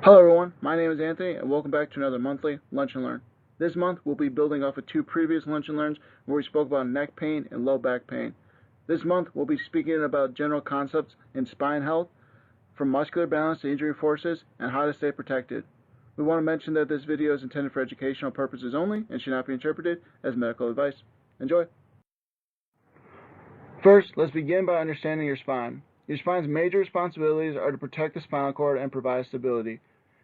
Hello everyone, my name is Anthony and welcome back to another monthly Lunch and Learn. This month we'll be building off of two previous Lunch and Learns where we spoke about neck pain and low back pain. This month we'll be speaking about general concepts in spine health, from muscular balance to injury forces, and how to stay protected. We want to mention that this video is intended for educational purposes only and should not be interpreted as medical advice. Enjoy! First, let's begin by understanding your spine. Your spine's major responsibilities are to protect the spinal cord and provide stability.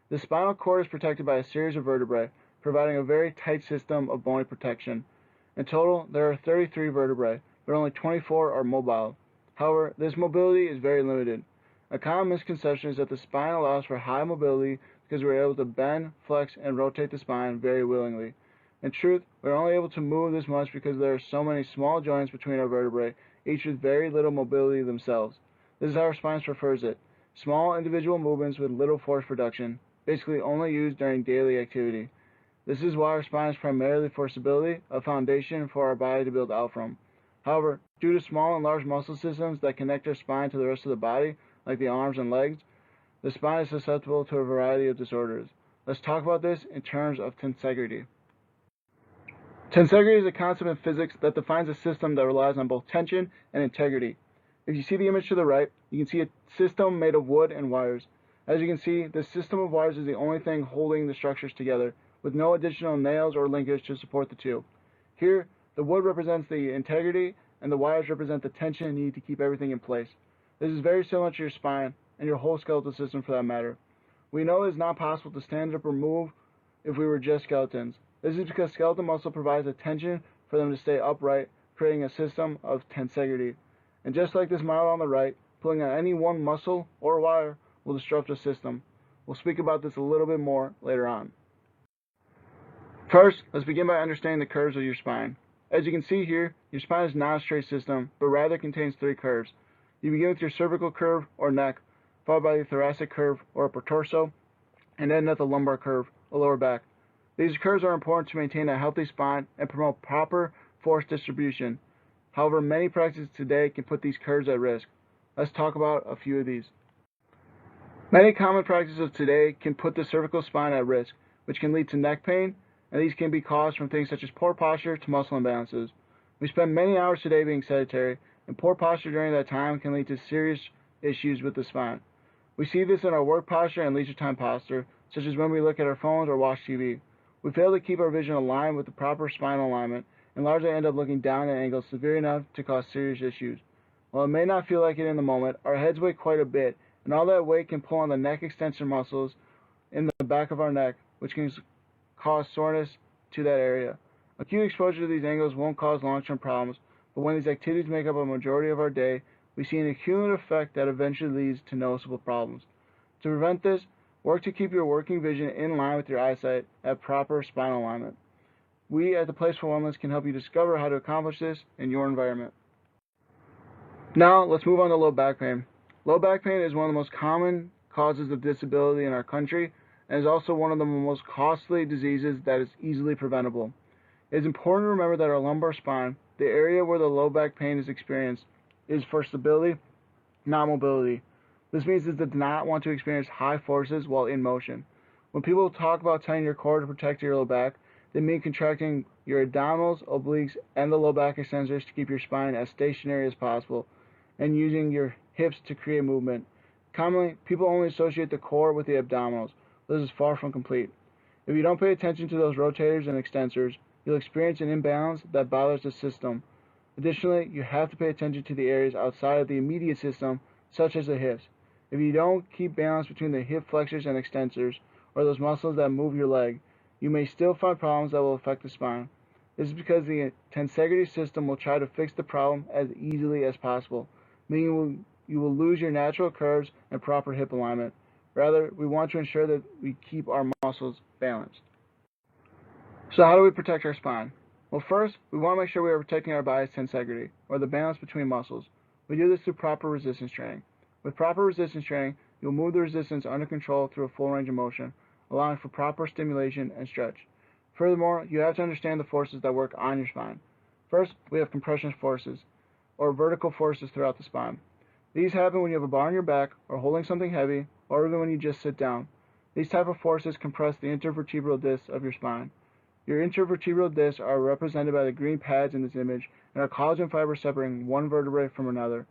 The spinal cord is protected by a series of vertebrae, providing a very tight system of bony protection. In total, there are 33 vertebrae, but only 24 are mobile. However, this mobility is very limited. A common misconception is that the spine allows for high mobility because we are able to bend, flex, and rotate the spine very willingly. In truth, we are only able to move this much because there are so many small joints between our vertebrae, each with very little mobility themselves. This is how our spine prefers it: small individual movements with little force production, basically only used during daily activity. This is why our spine is primarily for stability, a foundation for our body to build out from. However, due to small and large muscle systems that connect our spine to the rest of the body, like the arms and legs, the spine is susceptible to a variety of disorders. Let's talk about this in terms of tensegrity. Tensegrity is a concept in physics that defines a system that relies on both tension and integrity. If you see the image to the right, you can see a system made of wood and wires. As you can see, this system of wires is the only thing holding the structures together, with no additional nails or linkage to support the two. Here, the wood represents the integrity, and the wires represent the tension needed to keep everything in place. This is very similar to your spine, and your whole skeletal system for that matter. We know it is not possible to stand up or move if we were just skeletons. This is because skeletal muscle provides the tension for them to stay upright, creating a system of tensegrity. And just like this model on the right, pulling on any one muscle or wire will disrupt the system. We'll speak about this a little bit more later on. First, let's begin by understanding the curves of your spine. As you can see here, your spine is not a straight system, but rather contains three curves. You begin with your cervical curve or neck, followed by the thoracic curve or upper torso, and end at the lumbar curve or lower back. These curves are important to maintain a healthy spine and promote proper force distribution. However, many practices today can put these curves at risk. Let's talk about a few of these. Many common practices of today can put the cervical spine at risk, which can lead to neck pain, and these can be caused from things such as poor posture to muscle imbalances. We spend many hours today being sedentary, and poor posture during that time can lead to serious issues with the spine. We see this in our work posture and leisure time posture, such as when we look at our phones or watch TV. We fail to keep our vision aligned with the proper spinal alignment and largely end up looking down at angles severe enough to cause serious issues. While it may not feel like it in the moment, our heads weigh quite a bit, and all that weight can pull on the neck extension muscles in the back of our neck, which can cause soreness to that area. Acute exposure to these angles won't cause long-term problems, but when these activities make up a majority of our day, we see an accumulative effect that eventually leads to noticeable problems. To prevent this, work to keep your working vision in line with your eyesight at proper spinal alignment. We at the Place for Wellness can help you discover how to accomplish this in your environment. Now, let's move on to low back pain. Low back pain is one of the most common causes of disability in our country and is also one of the most costly diseases that is easily preventable. It is important to remember that our lumbar spine, the area where the low back pain is experienced, is for stability, not mobility. This means it does not want to experience high forces while in motion. When people talk about tightening your core to protect your low back, they mean contracting your abdominals, obliques, and the low back extensors to keep your spine as stationary as possible, and using your hips to create movement. Commonly, people only associate the core with the abdominals. This is far from complete. If you don't pay attention to those rotators and extensors, you'll experience an imbalance that bothers the system. Additionally, you have to pay attention to the areas outside of the immediate system, such as the hips. If you don't keep balance between the hip flexors and extensors, or those muscles that move your leg, you may still find problems that will affect the spine. This is because the tensegrity system will try to fix the problem as easily as possible, meaning you will lose your natural curves and proper hip alignment. Rather, we want to ensure that we keep our muscles balanced. So how do we protect our spine? Well, first, we want to make sure we are protecting our body's tensegrity, or the balance between muscles. We do this through proper resistance training. With proper resistance training, you'll move the resistance under control through a full range of motion, allowing for proper stimulation and stretch. Furthermore, you have to understand the forces that work on your spine. First, we have compression forces, or vertical forces throughout the spine. These happen when you have a bar on your back, or holding something heavy, or even when you just sit down. These type of forces compress the intervertebral discs of your spine. Your intervertebral discs are represented by the green pads in this image and are collagen fibers separating one vertebrae from another.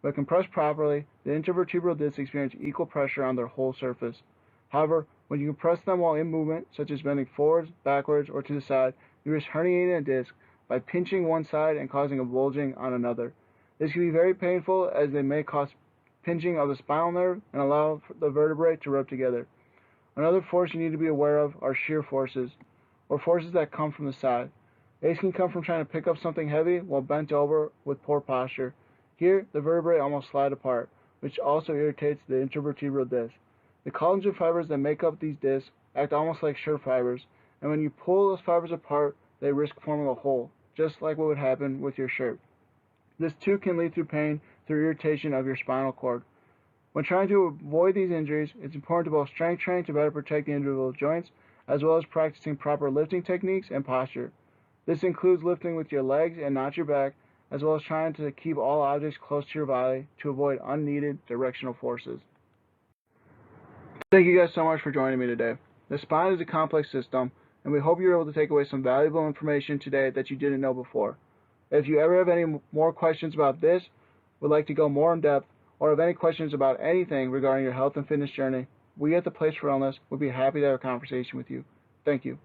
When compressed properly, the intervertebral discs experience equal pressure on their whole surface. However, when you compress them while in movement, such as bending forwards, backwards, or to the side, you risk herniating a disc by pinching one side and causing a bulging on another. This can be very painful as they may cause pinching of the spinal nerve and allow the vertebrae to rub together. Another force you need to be aware of are shear forces, or forces that come from the side. These can come from trying to pick up something heavy while bent over with poor posture. Here, the vertebrae almost slide apart, which also irritates the intervertebral disc. The collagen fibers that make up these discs act almost like shirt fibers, and when you pull those fibers apart, they risk forming a hole, just like what would happen with your shirt. This too can lead to pain through irritation of your spinal cord. When trying to avoid these injuries, it's important to both strength train to better protect the individual joints, as well as practicing proper lifting techniques and posture. This includes lifting with your legs and not your back, as well as trying to keep all objects close to your body to avoid unneeded directional forces. Thank you guys so much for joining me today. The spine is a complex system, and we hope you were able to take away some valuable information today that you didn't know before. If you ever have any more questions about this, would like to go more in depth, or have any questions about anything regarding your health and fitness journey, we at the Place for Wellness would be happy to have a conversation with you. Thank you.